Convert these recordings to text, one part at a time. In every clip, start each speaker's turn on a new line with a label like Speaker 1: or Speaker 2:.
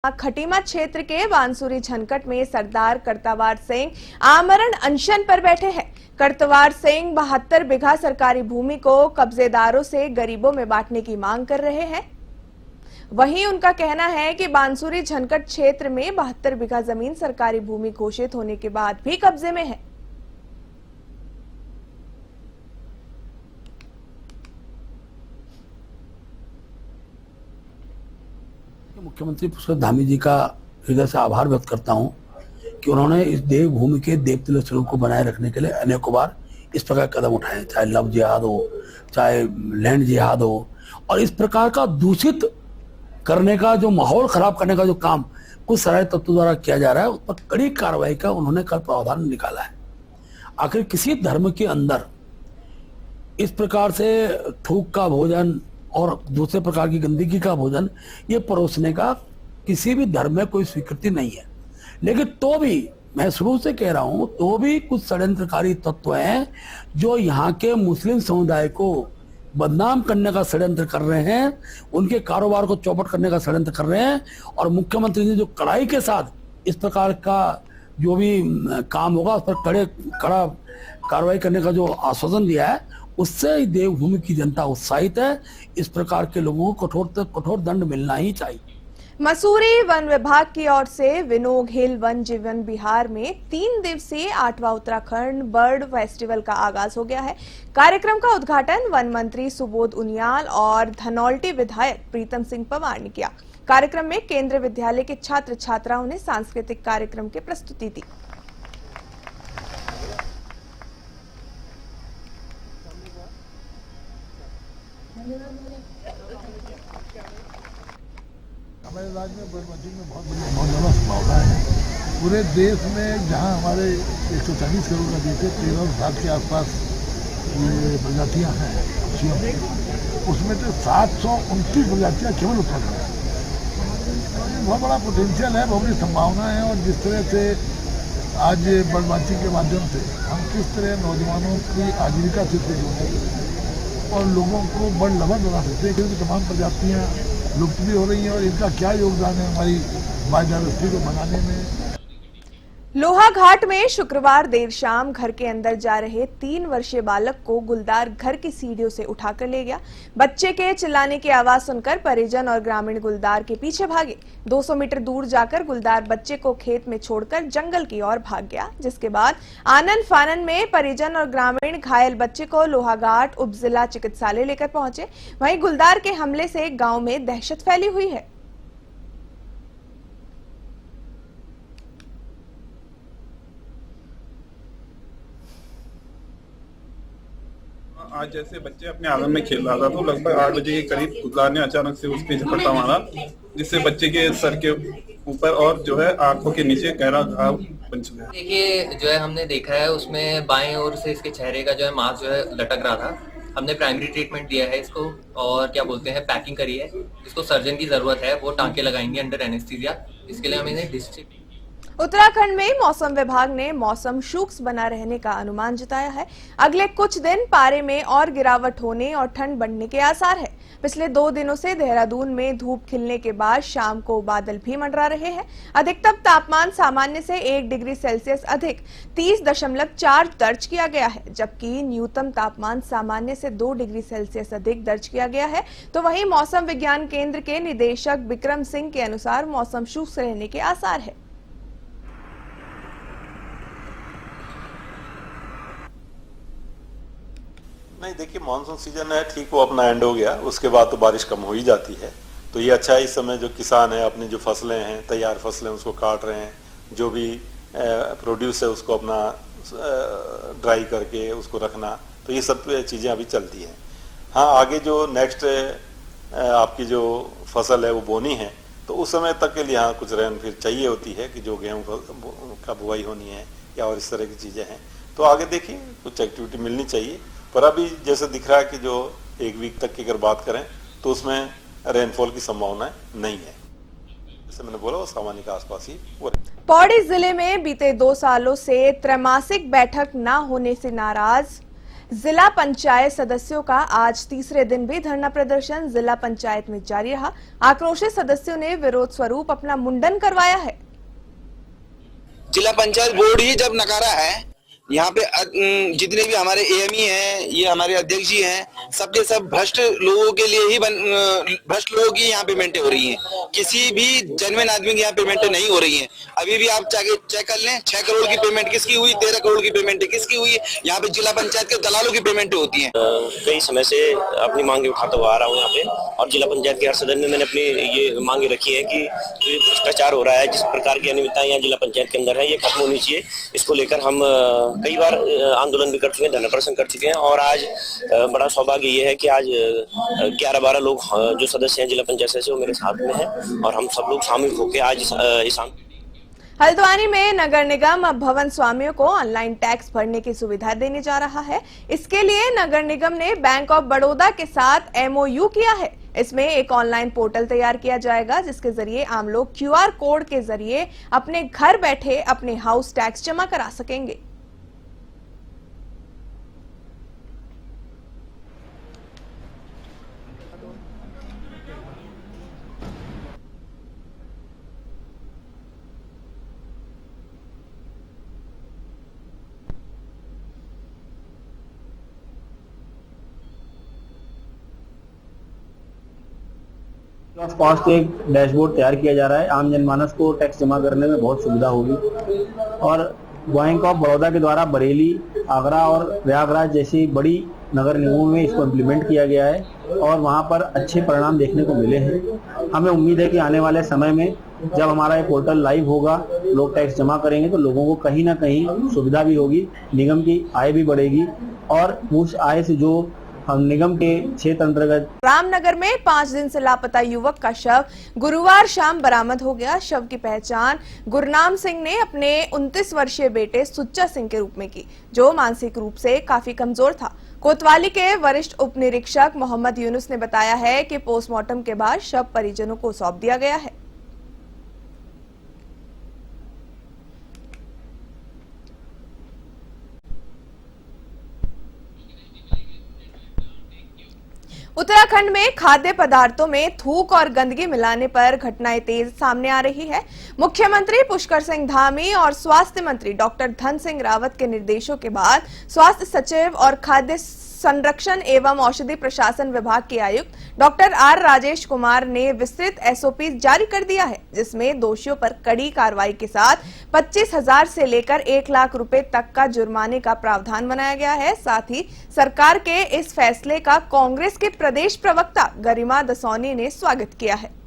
Speaker 1: खटीमा क्षेत्र के बांसुरी झनकट में सरदार करतावार सिंह आमरण अनशन पर बैठे हैं। करतावार सिंह 72 बीघा सरकारी भूमि को कब्जेदारों से गरीबों में बांटने की मांग कर रहे हैं। वहीं उनका कहना है कि बांसुरी झनकट क्षेत्र में 72 बीघा जमीन सरकारी भूमि घोषित होने के बाद भी कब्जे में है।
Speaker 2: मुख्यमंत्री पुष्कर धामी जी का हृदय से आभार व्यक्त करता हूं कि उन्होंने इस देवभूमि के देवतुल्य स्वरूप को बनाए रखने के लिए अनेकों बार इस प्रकार कदम उठाए, चाहे लव जिहाद हो, चाहे लैंड जिहाद हो, और इस प्रकार का दूषित करने का जो माहौल खराब करने का जो काम कुछ सराय तत्वों द्वारा किया जा रहा है, उस पर कड़ी कार्रवाई का उन्होंने कल प्रावधान निकाला है। आखिर किसी धर्म के अंदर इस प्रकार से थूक का भोजन और दूसरे प्रकार की गंदगी का भोजन ये परोसने का किसी भी धर्म में कोई स्वीकृति नहीं है। लेकिन तो भी मैं शुरू से कह रहा हूं, तो भी कुछ षड्यंत्रकारी तत्व हैं जो यहाँ के मुस्लिम समुदाय को बदनाम करने का षड्यंत्र कर रहे हैं, उनके कारोबार को चौपट करने का षड्यंत्र कर रहे हैं। और मुख्यमंत्री ने जो कड़ाई के साथ इस प्रकार का जो भी काम होगा उस पर कड़ा कार्रवाई करने का जो आश्वासन दिया है, उससे देवभूमि की जनता उत्साहित है। इस प्रकार के लोगों को कठोर दंड मिलना ही चाहिए।
Speaker 1: मसूरी वन विभाग की ओर से विनोग हिल वन जीवन विहार में 3 दिवसीय 8वां उत्तराखंड बर्ड फेस्टिवल का आगाज हो गया है। कार्यक्रम का उद्घाटन वन मंत्री सुबोध उनियाल और धनौल्टी विधायक प्रीतम सिंह पंवार ने किया। कार्यक्रम में केंद्रीय विद्यालय के छात्र छात्राओं ने सांस्कृतिक कार्यक्रम की प्रस्तुति दी।
Speaker 3: हमारे राज्य में बर्ड वॉचिंग में बहुत ज़्यादा संभावना है। पूरे देश में जहां हमारे 140 करोड़ का देश है, 13,000 के आसपास ये प्रजातियां हैं पक्षियों की, उसमें तो 729 प्रजातियां केवल उत्तराखंड है। बहुत बड़ा पोटेंशियल है, बहुत बड़ी संभावना है। और जिस तरह से आज बर्ड वॉचिंग के माध्यम से हम किस तरह नौजवानों की आजीविका से जोड़े और लोगों को बर्ड लवर बना सकते हैं, क्योंकि तमाम प्रजातियाँ लुप्त भी हो रही है और इनका क्या योगदान है हमारी बायोडायवर्सिटी को बनाने में।
Speaker 1: लोहाघाट में शुक्रवार देर शाम घर के अंदर जा रहे 3 वर्षीय बालक को गुलदार घर की सीढ़ियों से उठाकर ले गया। बच्चे के चिल्लाने की आवाज सुनकर परिजन और ग्रामीण गुलदार के पीछे भागे। 200 मीटर दूर जाकर गुलदार बच्चे को खेत में छोड़कर जंगल की ओर भाग गया, जिसके बाद आनन फानन में परिजन और ग्रामीण घायल बच्चे को लोहाघाट उप जिला चिकित्सालय लेकर पहुंचे। वहीं गुलदार के हमले से गाँव में दहशत फैली हुई है।
Speaker 4: आज जैसे बच्चे अपने आंगन में खेल रहा था तो लगभग 8 बजे के करीब गुलदार ने अचानक से उस पे झपट्टा मारा, जिससे बच्चे के सर के ऊपर और जो है आंखों के नीचे गहरा घाव बन चुका है।
Speaker 5: देखिए जो है हमने देखा है उसमें बाएं ओर से इसके चेहरे का जो है मांस जो है लटक रहा था। हमने प्राइमरी ट्रीटमेंट दिया है इसको और क्या बोलते हैं पैकिंग करी है। इसको सर्जन की जरूरत है, वो टांके लगाएंगे अंडर एनेस्थीसिया। इसके लिए हम इन्हें डिस्ट्रिक्ट।
Speaker 1: उत्तराखंड में मौसम विभाग ने मौसम शुष्क बना रहने का अनुमान जताया है। अगले कुछ दिन पारे में और गिरावट होने और ठंड बढ़ने के आसार है। पिछले 2 दिनों से देहरादून में धूप खिलने के बाद शाम को बादल भी मंडरा रहे हैं। अधिकतम तापमान सामान्य से 1 डिग्री सेल्सियस अधिक 30.4 दर्ज किया गया है, जबकि न्यूनतम तापमान सामान्य से 2 डिग्री सेल्सियस अधिक दर्ज किया गया है। तो वहीं मौसम विज्ञान केंद्र के निदेशक विक्रम सिंह के अनुसार मौसम शुष्क रहने के आसार है।
Speaker 6: नहीं, देखिए मानसून सीजन है, ठीक, वो अपना एंड हो गया, उसके बाद तो बारिश कम हो ही जाती है। तो ये अच्छा है। इस समय जो किसान है अपनी जो फसलें हैं, तैयार फसलें, उसको काट रहे हैं। जो भी प्रोड्यूस है उसको अपना ड्राई करके उसको रखना, तो ये सब चीज़ें अभी चलती हैं। हाँ, आगे जो नेक्स्ट आपकी जो फसल है वो बोनी है, तो उस समय तक के लिए हाँ कुछ रहन फिर चाहिए होती है कि जो गेहूँ का बुआई होनी है या और इस तरह की चीज़ें हैं। तो आगे देखिए कुछ एक्टिविटी मिलनी चाहिए। पर अभी जैसे दिख रहा है कि जो 1 वीक तक की अगर बात करें तो उसमें रेनफॉल की संभावना नहीं है। जैसे मैंने बोला वो सामान्य के आसपास ही हो रही है।
Speaker 1: पौड़ी जिले में बीते 2 सालों से त्रैमासिक बैठक न होने से नाराज जिला पंचायत सदस्यों का आज तीसरे दिन भी धरना प्रदर्शन जिला पंचायत में जारी रहा। आक्रोशित सदस्यों ने विरोध स्वरूप अपना मुंडन करवाया है।
Speaker 7: जिला पंचायत बोर्ड ही जब नकारा है, यहाँ पे जितने भी हमारे एएमई हैं, ये हमारे अध्यक्ष जी हैं, सबके सब भ्रष्ट लोगों के लिए ही भ्रष्ट लोगों की यहाँ पेमेंटें हो रही हैं। किसी भी जेन्युइन आदमी की यहाँ पेमेंटें नहीं हो रही हैं। अभी भी आप चेक कर लें, 6 करोड़ की पेमेंट किसकी हुई, 13 करोड़ की पेमेंट किसकी हुई। यहाँ पे जिला पंचायत के दलालों की पेमेंटें होती हैं।
Speaker 8: कई समय से अपनी मांगे उठाता हुआ आ रहा हूँ यहाँ पे, और जिला पंचायत के हर सदन में मैंने अपनी ये मांगे रखी है कि भ्रष्टाचार हो रहा है, जिस प्रकार की अनियमितताएं यहाँ जिला पंचायत के अंदर है, ये खत्म होनी चाहिए। इसको लेकर हम कई बार आंदोलन भी कर चुके हैं, धरना प्रदर्शन कर चुके हैं, और आज बड़ा सौभाग्य ये है कि आज 11-12 लोग जो सदस्य हैं जिला पंचायत से, वो मेरे साथ में हैं, और हम सब लोग शामिल होकर आज इस
Speaker 1: हल्द्वानी में नगर निगम अब भवन स्वामियों को ऑनलाइन टैक्स भरने की सुविधा देने जा रहा है। इसके लिए नगर निगम ने बैंक ऑफ बड़ौदा के साथ MOU किया है। इसमें एक ऑनलाइन पोर्टल तैयार किया जाएगा, जिसके जरिए आम लोग QR कोड के जरिए अपने घर बैठे अपने हाउस टैक्स जमा करा सकेंगे।
Speaker 9: फास्ट एक डैशबोर्ड तैयार किया जा रहा है। आम जनमानस को टैक्स जमा करने में बहुत सुविधा होगी, और बैंक ऑफ बड़ौदा के द्वारा बरेली, आगरा और प्रयागराज जैसी बड़ी नगर निगमों में इसको इम्प्लीमेंट किया गया है, और वहां पर अच्छे परिणाम देखने को मिले हैं। हमें उम्मीद है कि आने वाले समय में जब हमारा ये पोर्टल लाइव होगा, लोग टैक्स जमा करेंगे, तो लोगों को कहीं ना कहीं सुविधा भी होगी, निगम की आय भी बढ़ेगी, और उस आय से जो हम निगम के क्षेत्र अंतर्गत
Speaker 1: रामनगर में 5 दिन से लापता युवक का शव गुरुवार शाम बरामद हो गया। शव की पहचान गुरनाम सिंह ने अपने 29 वर्षीय बेटे सुच्चा सिंह के रूप में की, जो मानसिक रूप से काफी कमजोर था। कोतवाली के वरिष्ठ उप निरीक्षक मोहम्मद यूनुस ने बताया है कि पोस्टमार्टम के बाद शव परिजनों को सौंप दिया गया है। उत्तराखंड में खाद्य पदार्थों में थूक और गंदगी मिलाने पर घटनाएं तेज सामने आ रही है। मुख्यमंत्री पुष्कर सिंह धामी और स्वास्थ्य मंत्री डॉक्टर धन सिंह रावत के निर्देशों के बाद स्वास्थ्य सचिव और खाद्य संरक्षण एवं औषधि प्रशासन विभाग के आयुक्त डॉक्टर R राजेश कुमार ने विस्तृत SOP जारी कर दिया है, जिसमें दोषियों पर कड़ी कार्रवाई के साथ 25,000 से लेकर 1 लाख रुपए तक का जुर्माने का प्रावधान बनाया गया है। साथ ही सरकार के इस फैसले का कांग्रेस के प्रदेश प्रवक्ता गरिमा दसौनी ने स्वागत किया है।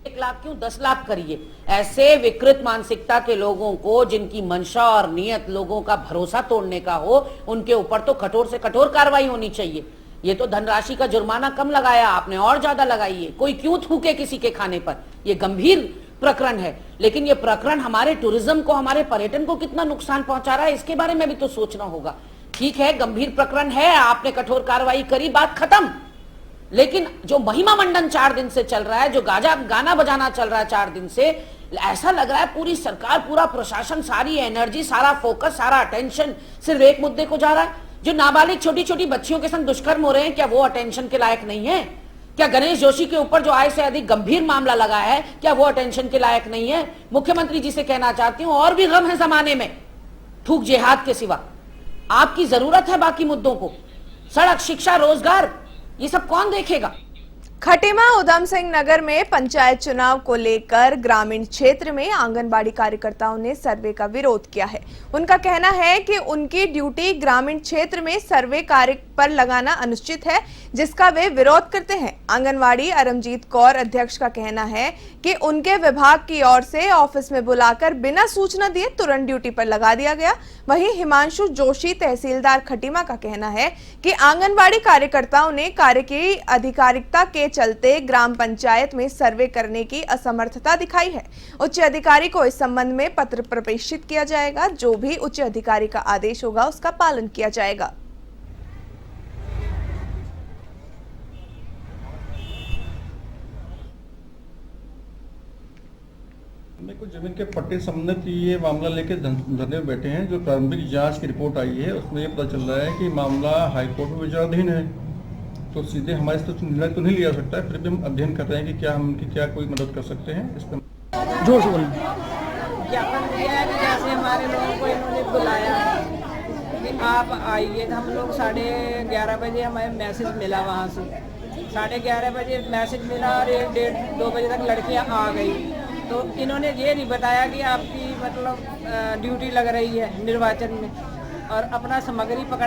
Speaker 10: 1 लाख क्यों 10 लाख करिए। ऐसे विकृत मानसिकता के लोगों को, जिनकी मंशा और नियत लोगों का भरोसा तोड़ने का हो, उनके ऊपर तो कठोर से कठोर कार्रवाई होनी चाहिए। ये तो धनराशि का जुर्माना कम लगाया आपने, और ज्यादा लगाइए। कोई क्यों थूके किसी के खाने पर, ये गंभीर प्रकरण है। लेकिन ये प्रकरण हमारे टूरिज्म को, हमारे पर्यटन को कितना नुकसान पहुंचा रहा है, इसके बारे में भी तो सोचना होगा। ठीक है, गंभीर प्रकरण है, आपने कठोर कार्रवाई करी, बात खत्म। लेकिन जो महिमा मंडन 4 दिन से चल रहा है, जो गाना बजाना चल रहा है 4 दिन से, ऐसा लग रहा है पूरी सरकार, पूरा प्रशासन, सारी एनर्जी, सारा फोकस, सारा अटेंशन सिर्फ एक मुद्दे को जा रहा है। जो नाबालिग छोटी छोटी बच्चियों के संग दुष्कर्म हो रहे हैं, क्या वो अटेंशन के लायक नहीं है? क्या गणेश जोशी के ऊपर जो आय से अधिक गंभीर मामला लगा है, क्या वो अटेंशन के लायक नहीं है? मुख्यमंत्री जी से कहना चाहती हूं, और भी गम है जमाने में थूक जिहाद के सिवा। आपकी जरूरत है बाकी मुद्दों को, सड़क, शिक्षा, रोजगार, ये सब कौन देखेगा?
Speaker 1: खटीमा उधम सिंह नगर में पंचायत चुनाव को लेकर ग्रामीण क्षेत्र में आंगनबाड़ी कार्यकर्ताओं ने सर्वे का विरोध किया है। उनका कहना है कि उनकी ड्यूटी ग्रामीण क्षेत्र में सर्वे कार्य पर लगाना अनुचित है, जिसका वे विरोध करते हैं। आंगनबाड़ी अरमजीत कौर अध्यक्ष का कहना है कि उनके विभाग की ओर से ऑफिस में बुलाकर बिना सूचना दिए तुरंत ड्यूटी पर लगा दिया गया। वहीं हिमांशु जोशी तहसीलदार खटीमा का कहना है कि आंगनबाड़ी कार्यकर्ताओं ने कार्य की आधिकारिकता के चलते ग्राम पंचायत में सर्वे करने की असमर्थता दिखाई है। उच्च अधिकारी को इस संबंध में पत्र प्रेषित किया जाएगा। जो भी उच्च अधिकारी का आदेश होगा उसका पालन किया जाएगा।
Speaker 11: जमीन के पट्टे संबंधित ये मामला लेकर धरने में बैठे हैं। जो प्रारंभिक जांच की रिपोर्ट आई है उसमें ये पता चल रहा है कि मामला हाईकोर्ट में विचाराधीन है, तो सीधे हमारे से निर्णय तो नहीं लिया सकता है। फिर भी हम अध्ययन कर रहे हैं कि क्या हम उनकी क्या कोई मदद कर सकते हैं इस पर।
Speaker 12: जोर से बोलें।
Speaker 13: ज्ञापन दिया है कि जैसे हमारे लोगों को इन्होंने बुलाया कि आप आइए, तो हम लोग 11:30 बजे हमें मैसेज मिला वहाँ से, 11:30 बजे मैसेज मिला और 1-1:30-2 बजे तक लड़कियाँ आ गई। तो इन्होंने ये नहीं बताया कि आपकी मतलब ड्यूटी लग रही है निर्वाचन में, और अपना सामग्री पकड़